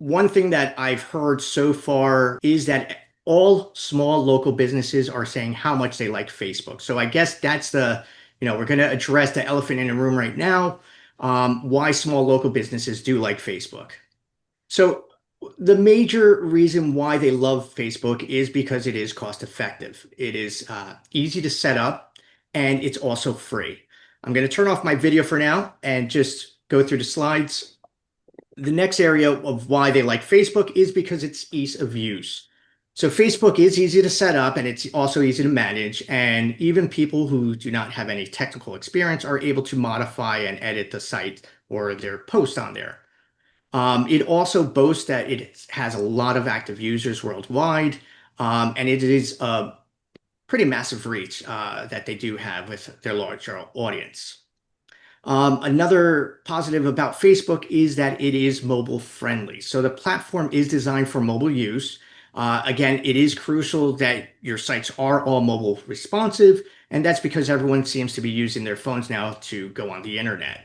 one thing that I've heard so far is that all small local businesses are saying how much they like Facebook. So I guess that's we're going to address the elephant in the room right now, why small local businesses do like Facebook. So the major reason why they love Facebook is because it is cost effective. It is easy to set up and it's also free. I'm going to turn off my video for now and just go through the slides. The next area of why they like Facebook is because it's ease of use. So Facebook is easy to set up and it's also easy to manage. And even people who do not have any technical experience are able to modify and edit the site or their post on there. It also boasts that it has a lot of active users worldwide, and it is a pretty massive reach that they do have with their larger audience. Another positive about Facebook is that it is mobile friendly. So the platform is designed for mobile use. Again, it is crucial that your sites are all mobile responsive, and that's because everyone seems to be using their phones now to go on the internet.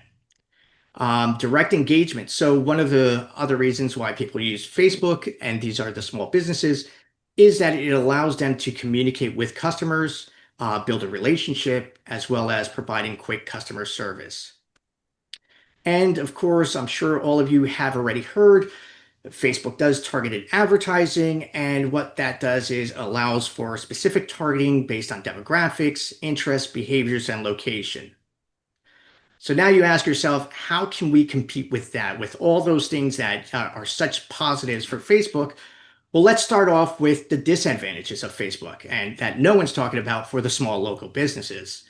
Direct engagement. So one of the other reasons why people use Facebook, and these are the small businesses, is that it allows them to communicate with customers, build a relationship, as well as providing quick customer service. And of course, I'm sure all of you have already heard, Facebook does targeted advertising, and what that does is allows for specific targeting based on demographics, interests, behaviors, and location. So now you ask yourself, how can we compete with that, with all those things that are such positives for Facebook? Well, let's start off with the disadvantages of Facebook and that no one's talking about for the small local businesses.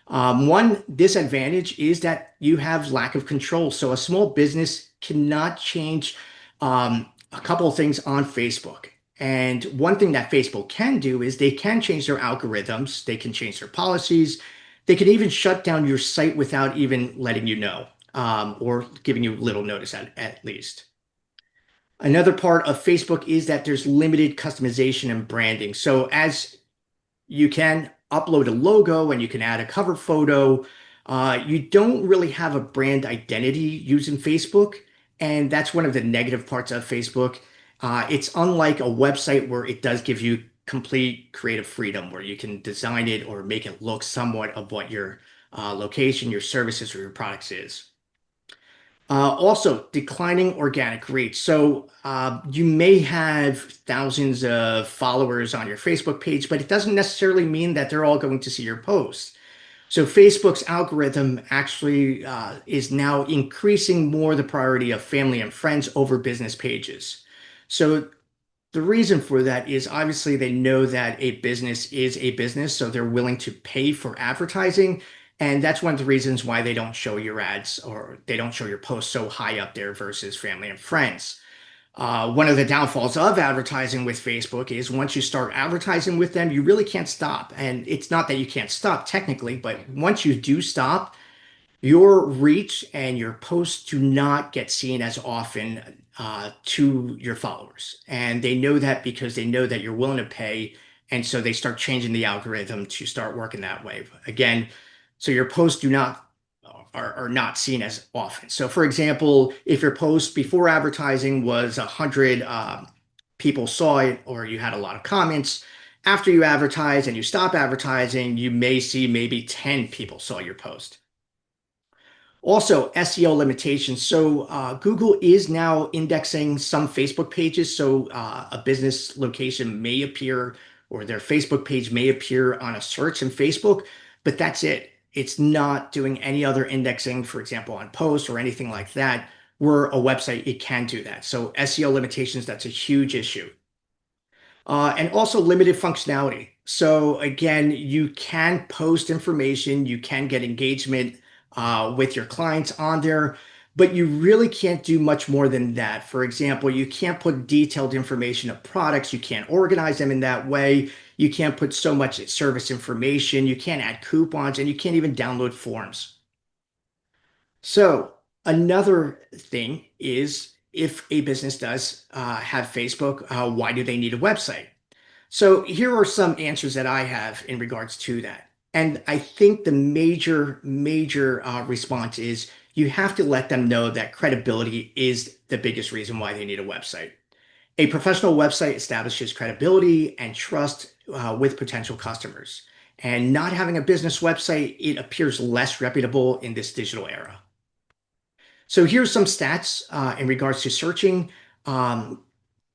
One disadvantage is that you have lack of control. So a small business cannot change a couple of things on Facebook. And one thing that Facebook can do is they can change their algorithms, they can change their policies, they can even shut down your site without even letting you know, or giving you little notice at least. Another part of Facebook is that there's limited customization and branding. So as you can upload a logo and you can add a cover photo, you don't really have a brand identity using Facebook. And that's one of the negative parts of Facebook. It's unlike a website where it does give you complete creative freedom, where you can design it or make it look somewhat of what your location, your services, or your products is. Also, declining organic reach. So you may have thousands of followers on your Facebook page, but it doesn't necessarily mean that they're all going to see your posts. So Facebook's algorithm actually is now increasing more the priority of family and friends over business pages. So the reason for that is obviously they know that a business is a business, so they're willing to pay for advertising. And that's one of the reasons why they don't show your ads or they don't show your posts so high up there versus family and friends. One of the downfalls of advertising with Facebook is once you start advertising with them, you really can't stop. And it's not that you can't stop technically, but once you do stop, your reach and your posts do not get seen as often to your followers. And they know that because they know that you're willing to pay. And so they start changing the algorithm to start working that way. Again, so your posts do not are not seen as often. So for example, if your post before advertising was 100 people saw it or you had a lot of comments, after you advertise and you stop advertising, you may see maybe 10 people saw your post. Also, SEO limitations. So Google is now indexing some Facebook pages. So a business location may appear or their Facebook page may appear on a search in Facebook, but that's it. It's not doing any other indexing, for example, on posts or anything like that, where a website, it can do that. So SEO limitations, that's a huge issue. And also limited functionality. So again, you can post information, you can get engagement with your clients on there, but you really can't do much more than that. For example, you can't put detailed information of products, you can't organize them in that way, you can't put so much service information, you can't add coupons, and you can't even download forms. So another thing is if a business does have Facebook, why do they need a website? So here are some answers that I have in regards to that. And I think the major response is you have to let them know that credibility is the biggest reason why they need a website. A professional website establishes credibility and trust with potential customers. And not having a business website, it appears less reputable in this digital era. So here's some stats in regards to searching. Um,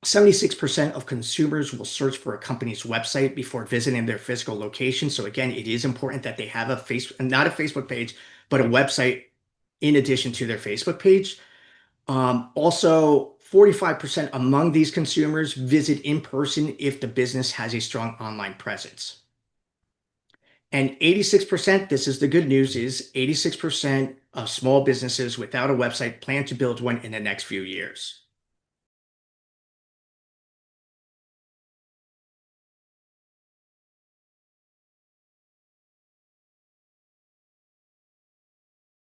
76% of consumers will search for a company's website before visiting their physical location. So again, it is important that they have not a Facebook page, but a website in addition to their Facebook page. Also, 45% among these consumers visit in person if the business has a strong online presence. And 86%, this is the good news, is 86% of small businesses without a website plan to build one in the next few years.